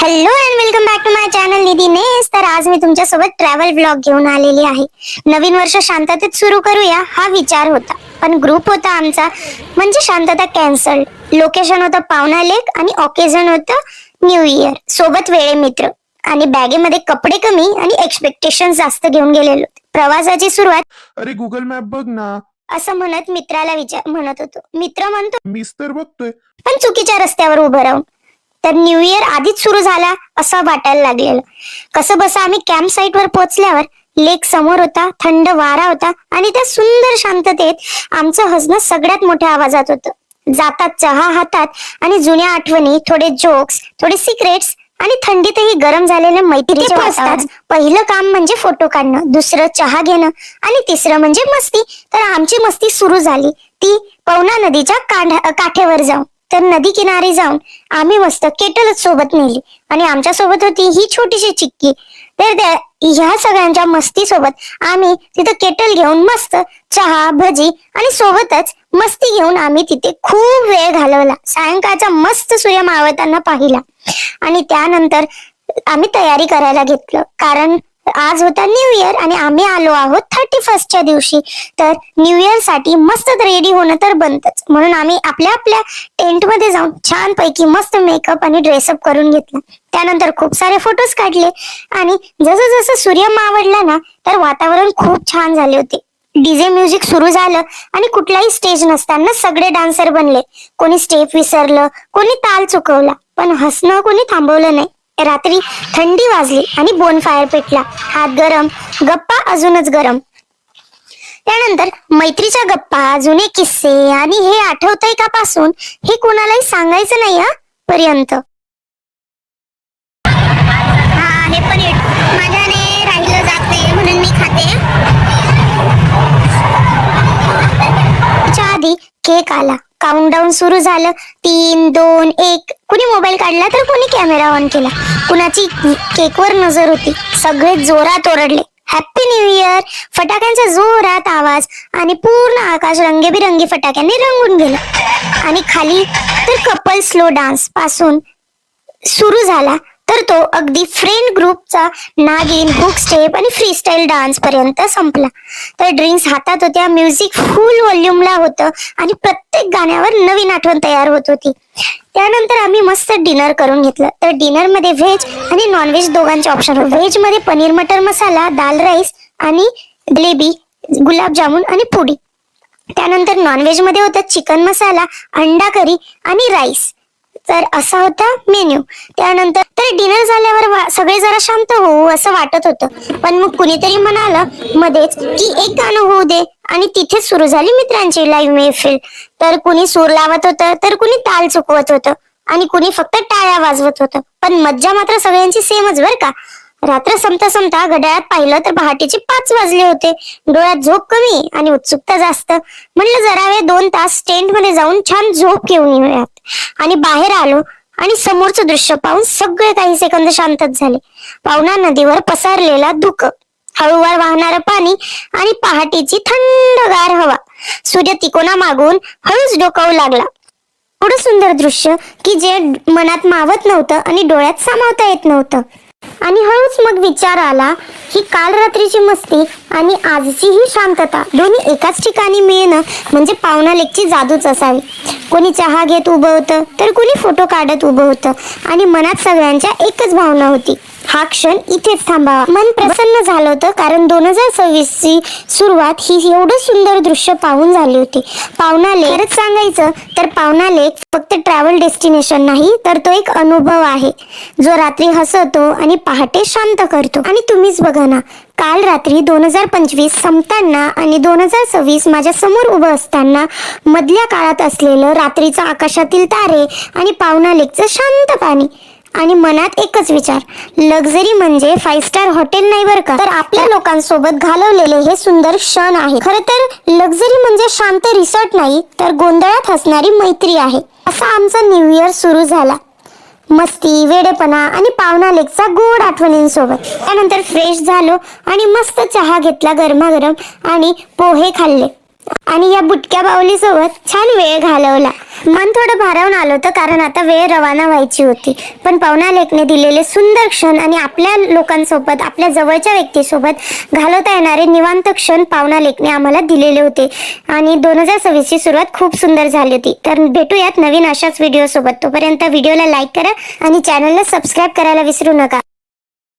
Hello and welcome back to my channel Nidhi ness. तर आज मी तुमच्यासोबत ट्रॅव्हल ब्लॉग घेऊन आलेली आहे. नवीन वर्ष शांततेत सुरू करूया हा विचार होता, पण ग्रुप होता आमचा म्हणजे शांतता कॅन्सल. लोकेशन होतं पावना लेक आणि ऑकेजन होतं न्यू इयर. सोबत वेळे मित्र आणि बॅगेमध्ये कपडे कमी आणि एक्सपेक्टेशन जास्त घेऊन गेलेलो. प्रवासाची सुरुवात अरे गुगल मॅप बघ ना. असं म्हणत मित्राला म्हणत होतो. मित्र म्हणतो मीच तर बघतोय. पण चुकीच्या रस्त्यावर उभं राहून. तर न्यू इयर आधीच सुरू झाला असं वाटायला लागलेलं. कसं बसा आम्ही कॅम्प साईट वर पोहोचल्यावर लेक समोर होता, थंड वारा होता आणि त्या सुंदर शांततेत आमचं हसणं सगळ्यात मोठ्या आवाजात होतं. जातात चहा हातात आणि जुन्या आठवणी, थोडे जोक्स, थोडे सिक्रेट्स आणि थंडीतही गरम झालेल्या मैत्रीचे वाजतात. पहिलं काम म्हणजे फोटो काढणं, दुसरं चहा घेणं आणि तिसरं म्हणजे मस्ती. तर आमची मस्ती सुरू झाली ती पवना नदीच्या काठेवर जाऊन. तर नदी किनारी जाऊन आम्ही मस्त केटलच सोबत नेली आणि आमच्या सोबत होती ही छोटीशी चिक्की. तर ह्या सगळ्यांच्या मस्ती सोबत आम्ही तिथं केटल घेऊन मस्त चहा भजी आणि सोबतच मस्ती घेऊन आम्ही तिथे खूप वेळ घालवला. सायंकाळचा मस्त सूर्य मावळताना पाहिला आणि त्यानंतर आम्ही तयारी करायला घेतलं, कारण आज होता न्यू इयर आणि आम्ही आलो आहोत 31st दिवशी. तर न्यू इयर साठी मस्त रेडी होणं तर बनतच, म्हणून आम्ही आपल्या आपल्या टेंट मध्ये जाऊन छान पैकी मस्त मेकअप आणि ड्रेसअप करून घेतला. त्यानंतर खूप सारे फोटोज काढले आणि जसं जसं सूर्य मावळला ना तर वातावरण खूप छान झाले होते. डीजे म्युझिक सुरू झालं आणि कुठलाही स्टेज नसताना सगळे डान्सर बनले. कोणी स्टेप विसरलं, कोणी ताल चुकवला, पण हसणं कोणी थांबवलं नाही. रात्री थंडी वाजली आणि बोनफायर पेटला. हात गरम, गप्पा अजूनच गरम. त्यानंतर मैत्रीच्या गप्पा, जुने किस्से आणि हे आठवतंय का पासून हे कोणालाही सांगायचं नाही हा पर्यंत. हे पण माझ्याने राहिलं जात नाही म्हणून मी खाते. आधी केक आला, काउंटडाऊन सुरू झालं. 3, 2, 1. कुणी मोबाईल काढला तर कुणी कॅमेरा ऑन केला. कुणाची केकवर नजर होती. सगळे जोरात ओरडले हॅपी न्यू इयर. फटाक्यांचा जोरात आवाज आणि पूर्ण आकाश रंगीबेरंगी फटाक्यांनी रंगून गेलं. आणि खाली तर कपल स्लो डान्स पासून सुरू झाला तर तो अगदी फ्रेंड ग्रुपचा नागिन, हुक स्टेप आणि फ्रीस्टाईल डान्स पर्यंत संपला. तर ड्रिंक्स हातात होत्या, म्युझिक फुल व्हॉल्यूमला होतं आणि प्रत्येक गाण्यावर नवीन आठवण तयार होत होती. त्यानंतर आम्ही मस्त डिनर करून घेतलं. तर डिनर मध्ये व्हेज आणि नॉनव्हेज दोघांचे ऑप्शन होते. व्हेज मध्ये पनीर मटर मसाला, दाल राईस आणि जलेबी, गुलाबजामुन आणि पुडी. त्यानंतर नॉनव्हेज मध्ये होतं चिकन मसाला, अंडा करी आणि राईस. तर असा होता मेन्यू. त्यानंतर तर डिनर झाल्यावर सगळे जरा शांत होऊ असं वाटत होतं, पण मग कुणीतरी म्हणालं मध्येच की एक गाणं होऊ दे आणि तिथेच सुरू झाली मित्रांची लाईव्ह महफिल. तर कुणी सूर लावत होतं, तर कुणी ताल चुकवत होतं आणि कुणी फक्त टाळ्या वाजवत होतं. पण मज्जा मात्र सगळ्यांची सेमच बर का. रात्र संपता संपता घड्याळात पाहिलं तर पहाटेचे 5 वाजले होते. डोळ्यात झोप कमी आणि उत्सुकता जास्त. म्हणलं जरा वेळ 2 तास टेंट मध्ये जाऊन छान झोप घेऊन येऊयात. आणि बाहेर आलो आणि समोरचं दृश्य पाहून सगळे काही सेकंद शांतच झाले. पावना नदीवर पसरलेला धुकं, हळूवार वाहणारं पाणी आणि पहाटेची थंडगार हवा. सूर्य तिकोना मागून हळूच डोकावू लागला. एवढं सुंदर दृश्य की जे मनात मावत नव्हतं आणि डोळ्यात सामावता येत नव्हतं. आणि हळूच मग विचार आला की काल रात्रीची मस्ती आणि आजची ही शांतता दोन्ही एकाच ठिकाणी मिळणं म्हणजे पावना लेकची जादूच असावी. कोणी चहा घेत उभं होतं, तर कोणी फोटो काढत उभं होतं आणि मनात सगळ्यांच्या एकच भावना होती, हा क्षण इथेच थांबावा. मन प्रसन्न झालं होतं, कारण 2026 ची सुरुवात ही एवढं सुंदर दृश्य पाहून झाली होती. पावना लेक, खरंच सांगायचं तर पावना लेक फक्त ट्रॅव्हल डेस्टिनेशन नाही, तर तो एक अनुभव आहे जो रात्री हसवतो आणि पहाटे शांत करतो. आणि तुम्हीच बघा ना, काल रात्री 2025 संपताना आणि 2026 माझ्या समोर उभं असताना मधल्या काळात असलेलं रात्रीचं आकाशातील तारे आणि पावना लेकचं शांत पाणी आणि मनात एकच विचार, लक्झरी म्हणजे 5 स्टार हॉटेल नाही बरं का, तर आपल्या लोकांसोबत घालवलेले हे सुंदर क्षण आहे. खरं तर लक्झरी म्हणजे शांत रिसॉर्ट नाही, तर गोंधळात हसणारी मैत्री आहे. असा आमचा न्यू इयर सुरू झाला, मस्ती, वेडेपणा आणि पावना लेकचा गोड आठवणींसोबत. त्यानंतर फ्रेश झालो आणि मस्त चहा घेतला गरमागरम आणि पोहे खाल्ले आणि या बुटक्या बाहुली सोबत छान वेळ घालवला. मन थोडं भारावून आलं होतं, कारण आता वेळ रवाना व्हायची होती. पण पाहुणा लेकने दिलेले सुंदर क्षण आणि आपल्या लोकांसोबत, आपल्या जवळच्या व्यक्तीसोबत घालवता येणारे निवांत क्षण पाहुणा लेकने आम्हाला दिलेले होते. आणि 2026 ची सुरुवात खूप सुंदर झाली होती. तर भेटूयात नवीन अशाच व्हिडिओ सोबत. तोपर्यंत व्हिडिओला लाईक करा आणि चॅनलला सबस्क्राईब करायला विसरू नका.